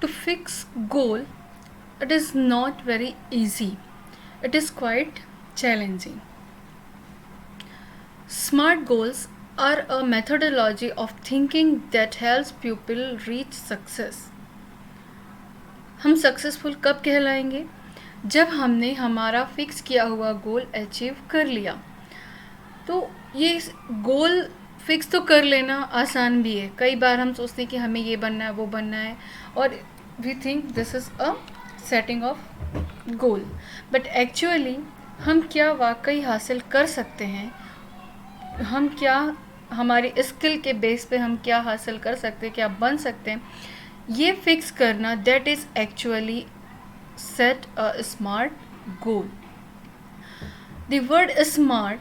To fix goal, it is not very easy. It is quite challenging. Smart goals are a methodology of thinking that helps people reach success. हम successful कब कहलाएंगे? जब हमने हमारा fix किया हुआ goal achieve कर लिया. तो ये गोल फिक्स तो कर लेना आसान भी है. कई बार हम सोचते हैं कि हमें ये बनना है, वो बनना है, और we think this is a setting of goal. But actually हम क्या वाकई हासिल कर सकते हैं, हम क्या हमारी स्किल के बेस पे हम क्या हासिल कर सकते हैं, क्या बन सकते हैं, ये फिक्स करना, that is actually set a smart goal. The word SMART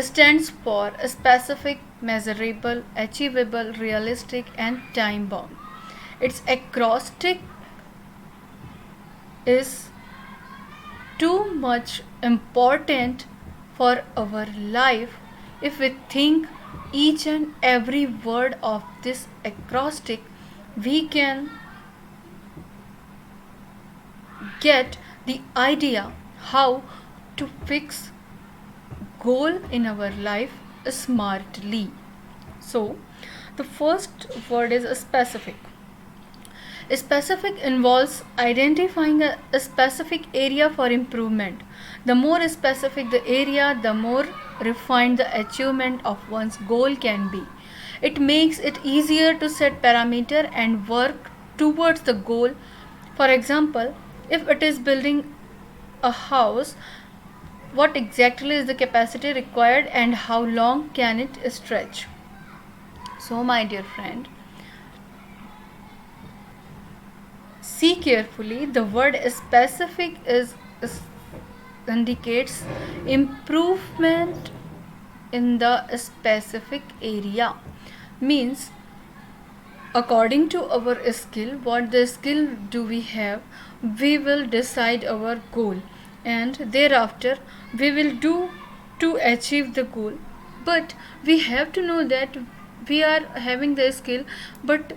stands for specific, measurable, achievable, realistic, and time bound. Its acrostic is too much important for our life if we think each and every word of this acrostic we can get the idea how to fix goal in our life smartly. So the first word is specific. Specific involves identifying a specific area for improvement. The more specific the area, the more refined the achievement of one's goal can be. It makes it easier to set parameter and work towards the goal. For example, if it is building a house, what exactly is the capacity required and how long can it stretch? So my dear friend, see carefully. The word specific indicates improvement in the specific area. Means according to our skill, what the skill do we have, we will decide our goal, and thereafter we will do to achieve the goal. But we have to know that we are having the skill, but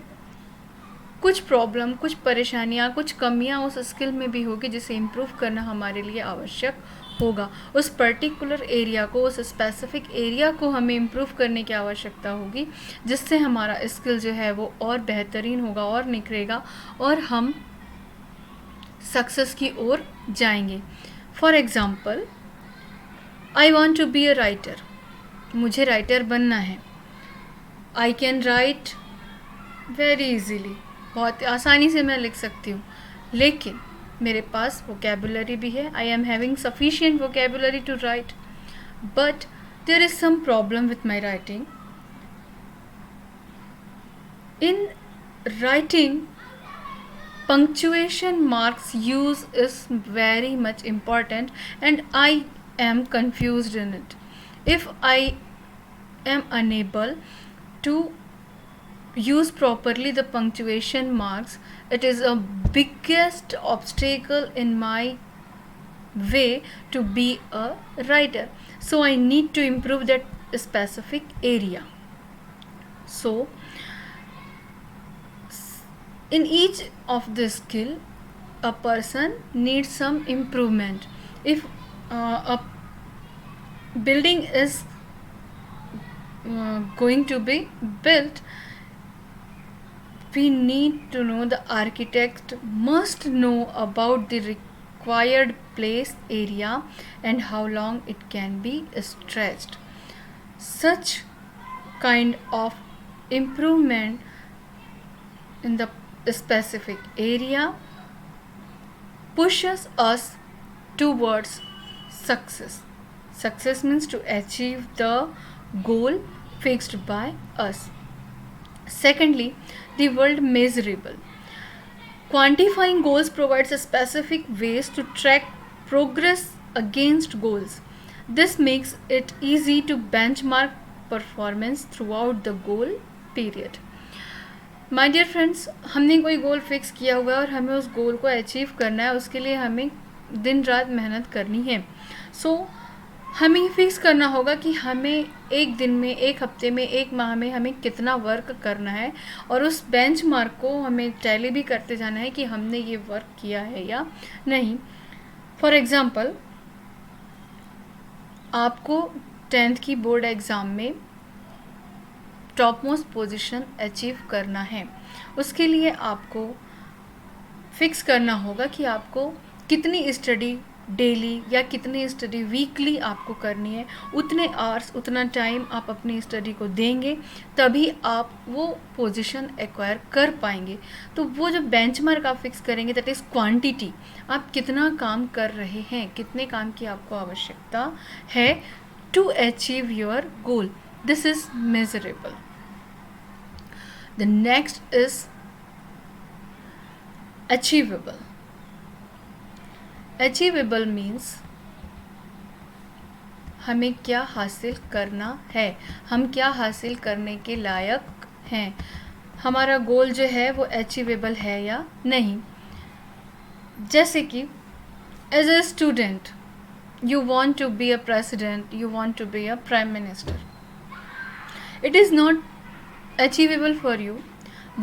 कुछ problem, कुछ परेशानियाँ, कुछ कमियाँ उस skill में भी होगी जिसे इम्प्रूव करना हमारे लिए आवश्यक होगा. उस पर्टिकुलर एरिया को, उस स्पेसिफिक एरिया को हमें इम्प्रूव करने की आवश्यकता होगी, जिससे हमारा स्किल जो है वो और बेहतरीन होगा और निखरेगा और हम सक्सेस की ओर जाएंगे. For example, I want to be a writer. मुझे राइटर बनना है. I can write very easily. बहुत आसानी से मैं लिख सकती हूँ, लेकिन मेरे पास वोकेबुलरी भी है. I am having sufficient vocabulary to write, but there is some problem with my writing. In writing, punctuation marks use is very much important, and I am confused in it. If I am unable to use properly the punctuation marks, it is a biggest obstacle in my way to be a writer. So I need to improve that specific area. So in each of this skill, a person needs some improvement. If a building is going to be built, we need to know, the architect must know about the required place area and how long it can be stretched. Such kind of improvement in the specific area pushes us towards success. Success means to achieve the goal fixed by us. Secondly, the word measurable. Quantifying goals provides a specific ways to track progress against goals. This makes it easy to benchmark performance throughout the goal period. My dear friends, हमने कोई गोल fix किया हुआ है और हमें उस गोल को achieve करना है. उसके लिए हमें दिन रात मेहनत करनी है. सो हमें फिक्स करना होगा कि हमें एक दिन में, एक हफ्ते में, एक माह में हमें कितना वर्क करना है, और उस बेंचमार्क को हमें टैली भी करते जाना है कि हमने ये वर्क किया है या नहीं. फॉर एग्ज़ाम्पल, आपको 10th की बोर्ड एग्ज़ाम में टॉप मोस्ट पोजीशन अचीव करना है. उसके लिए आपको फिक्स करना होगा कि आपको कितनी स्टडी डेली या कितनी स्टडी वीकली आपको करनी है. उतने आवर्स, उतना टाइम आप अपनी स्टडी को देंगे, तभी आप वो पोजीशन एक्वायर कर पाएंगे. तो वो जो बेंचमार्क आप फिक्स करेंगे, दैट इज़ क्वांटिटी. आप कितना काम कर रहे हैं, कितने काम की आपको आवश्यकता है to achieve your goal. This is measurable. The next is achievable. Achievable means हमें क्या हासिल करना है, हम क्या हासिल करने के लायक हैं, हमारा गोल जो है वो अचीवेबल है या नहीं. जैसे कि as a student you want to be a president, you want to be a prime minister. It is not achievable for you,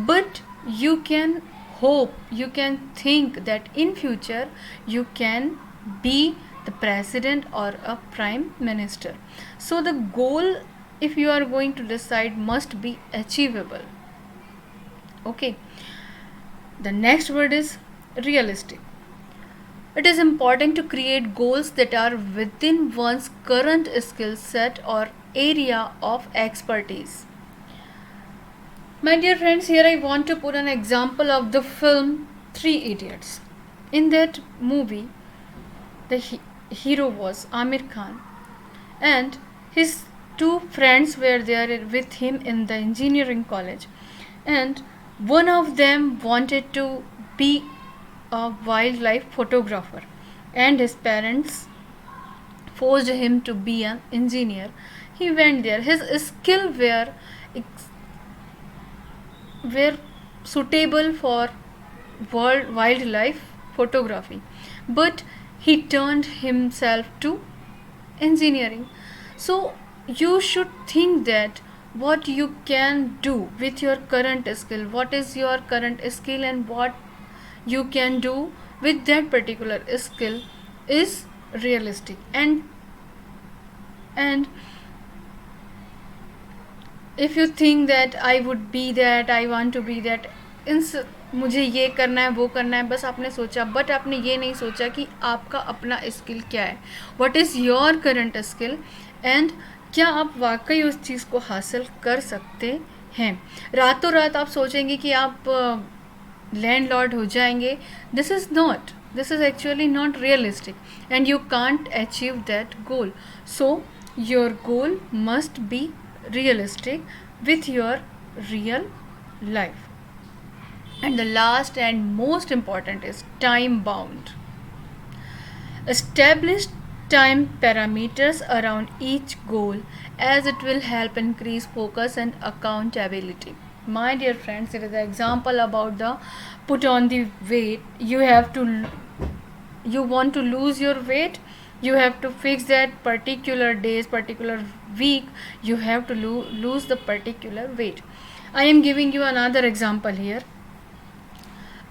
but you can hope, you can think that in future you can be the president or a prime minister. So the goal, if you are going to decide, must be achievable. Okay, the next word is realistic. It is important to create goals that are within one's current skill set or area of expertise. My dear friends, here I want to put an example of the film Three Idiots. In that movie, the hero was Amir Khan, and his two friends were there with him in the engineering college, and one of them wanted to be a wildlife photographer, and his parents forced him to be an engineer. He went there. His skill were suitable for wildlife photography, but he turned himself to engineering. So you should think that what you can do with your current skill, what is your current skill, and what you can do with that particular skill is realistic. And if you think that I would be that, I want to be that, मुझे ये करना है, वो करना है, बस आपने सोचा, बट आपने ये नहीं सोचा कि आपका अपना स्किल क्या है, what is your current skill, and क्या आप वाकई उस चीज़ को हासिल कर सकते हैं. रातों रात आप सोचेंगे कि आप लैंडलॉर्ड हो जाएंगे. This is actually not realistic, and you can't achieve that goal. So your goal must be realistic with your real life. And the last and most important is time bound. Establish time parameters around each goal, as it will help increase focus and accountability. My dear friends, it is an example about the put on the weight. You want to lose your weight, you have to fix that particular days, particular week, you have to lose the particular weight. I am giving you another example here.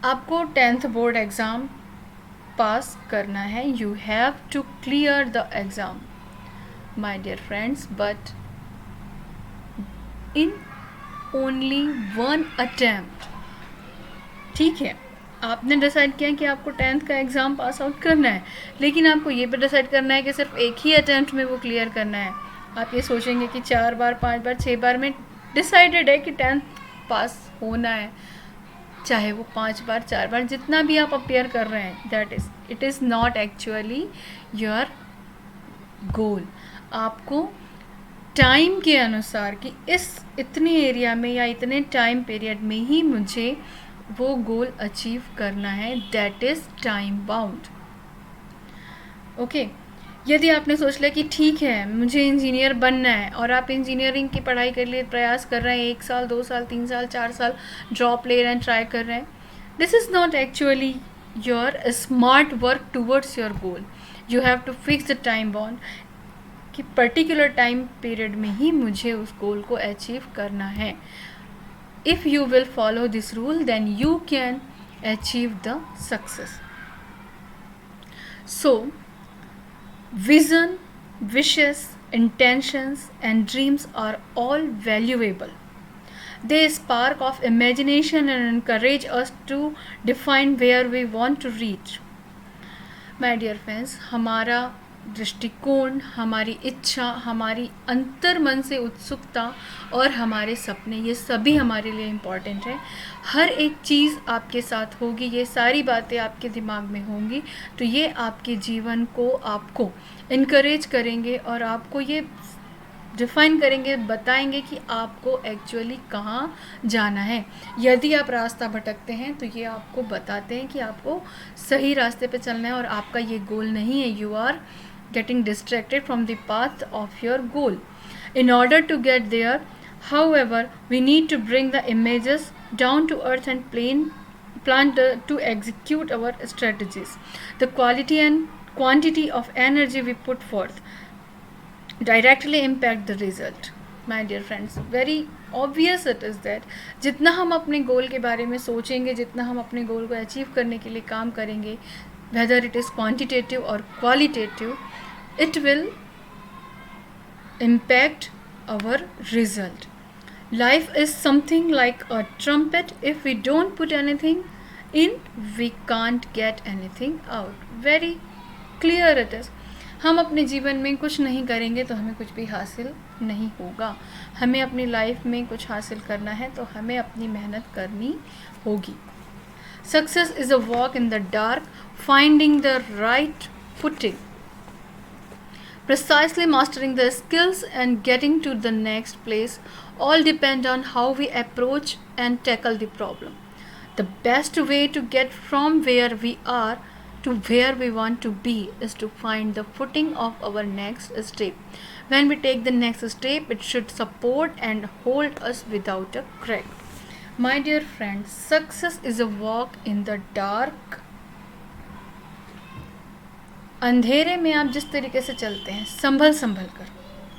आपको 10th board exam pass करना है, you have to clear the exam, my dear friends, but in only one attempt. ठीक है, आपने decide किया कि आपको 10th का एग्ज़ाम पास आउट करना है, लेकिन आपको ये भी डिसाइड करना है कि सिर्फ एक ही अटैम्प्ट में वो क्लियर करना है. आप ये सोचेंगे कि 4 बार, 5 बार, 6 बार में डिसाइडेड है कि 10th पास होना है, चाहे वो 5 बार, 4 बार, जितना भी आप अपेयर कर रहे हैं, it is not actually your goal. आपको टाइम के अनुसार कि इतने एरिया में या इतने टाइम पीरियड में ही मुझे वो गोल अचीव करना है, that is time bound. Okay, यदि आपने सोच लिया कि ठीक है मुझे इंजीनियर बनना है, और आप इंजीनियरिंग की पढ़ाई के लिए प्रयास कर रहे हैं, 1 साल, 2 साल, 3 साल, 4 साल ड्रॉप ले रहे हैं, ट्राई कर रहे हैं, this is not actually your smart work towards your goal. You have to fix the time bound. कि पर्टिकुलर टाइम पीरियड में ही मुझे उस गोल को अचीव करना है. If you will follow this rule, then you can achieve the success. So, vision, wishes, intentions, and dreams are all valuable. They spark of imagination and encourage us to define where we want to reach. My dear friends, हमारा दृष्टिकोण, हमारी इच्छा, हमारी अंतर्मन से उत्सुकता और हमारे सपने, ये सभी हमारे लिए इम्पॉर्टेंट है. हर एक चीज़ आपके साथ होगी, ये सारी बातें आपके दिमाग में होंगी, तो ये आपके जीवन को आपको इनकरेज करेंगे और आपको ये डिफ़ाइन करेंगे, बताएंगे कि आपको एक्चुअली कहाँ जाना है. यदि आप रास्ता भटकते हैं तो ये आपको बताते हैं कि आपको सही रास्ते पे चलना है और आपका ये गोल नहीं है. You are getting distracted from the path of your goal. In order to get there, however, we need to bring the images down to earth and plan to execute our strategies. The quality and quantity of energy we put forth directly impact the result. My dear friends, very obvious it is that जितना हम अपने गोल के बारे में सोचेंगे, जितना हम अपने गोल को अचीव करने के लिए काम करेंगे, whether it is quantitative or qualitative, it will impact our result. Life is something like a trumpet. If we don't put anything in, we can't get anything out. Very clear it is. हम अपने जीवन में कुछ नहीं करेंगे तो हमें कुछ भी हासिल नहीं होगा. हमें अपनी लाइफ में कुछ हासिल करना है तो हमें अपनी मेहनत करनी होगी. Success is a walk in the dark, finding the right footing. Precisely mastering the skills and getting to the next place all depend on how we approach and tackle the problem. The best way to get from where we are to where we want to be is to find the footing of our next step. When we take the next step, it should support and hold us without a crack. My dear friends, success is a walk in the dark. अंधेरे में आप जिस तरीके से चलते हैं, संभल कर,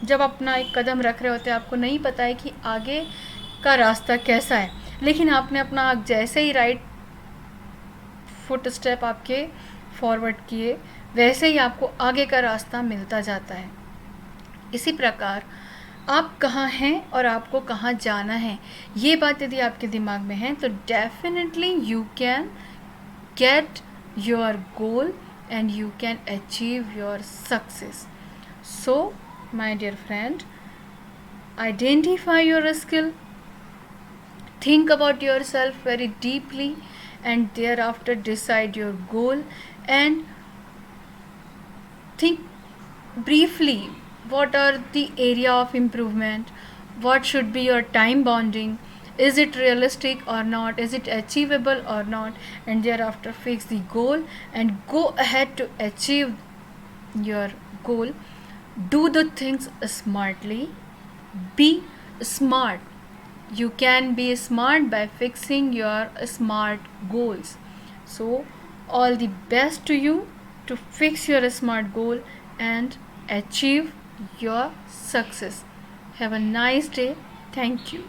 जब अपना एक कदम रख रहे होते हैं, आपको नहीं पता है कि आगे का रास्ता कैसा है, लेकिन आपने अपना जैसे ही राइट फुट स्टेप आपके फॉरवर्ड किए, वैसे ही आपको आगे का रास्ता मिलता जाता है. इसी प्रकार आप कहाँ हैं और आपको कहाँ जाना है, ये बात यदि आपके दिमाग में है तो definitely you can get your goal and you can achieve your success. So, my dear friend, identify your skill, think about yourself very deeply, and thereafter decide your goal and think briefly what are the area of improvement, what should be your time bonding, is it realistic or not, is it achievable or not, and thereafter fix the goal and go ahead to achieve your goal. Do the things smartly, be smart. You can be smart by fixing your smart goals. So all the best to you to fix your smart goal and achieve your success. Have a nice day. Thank you.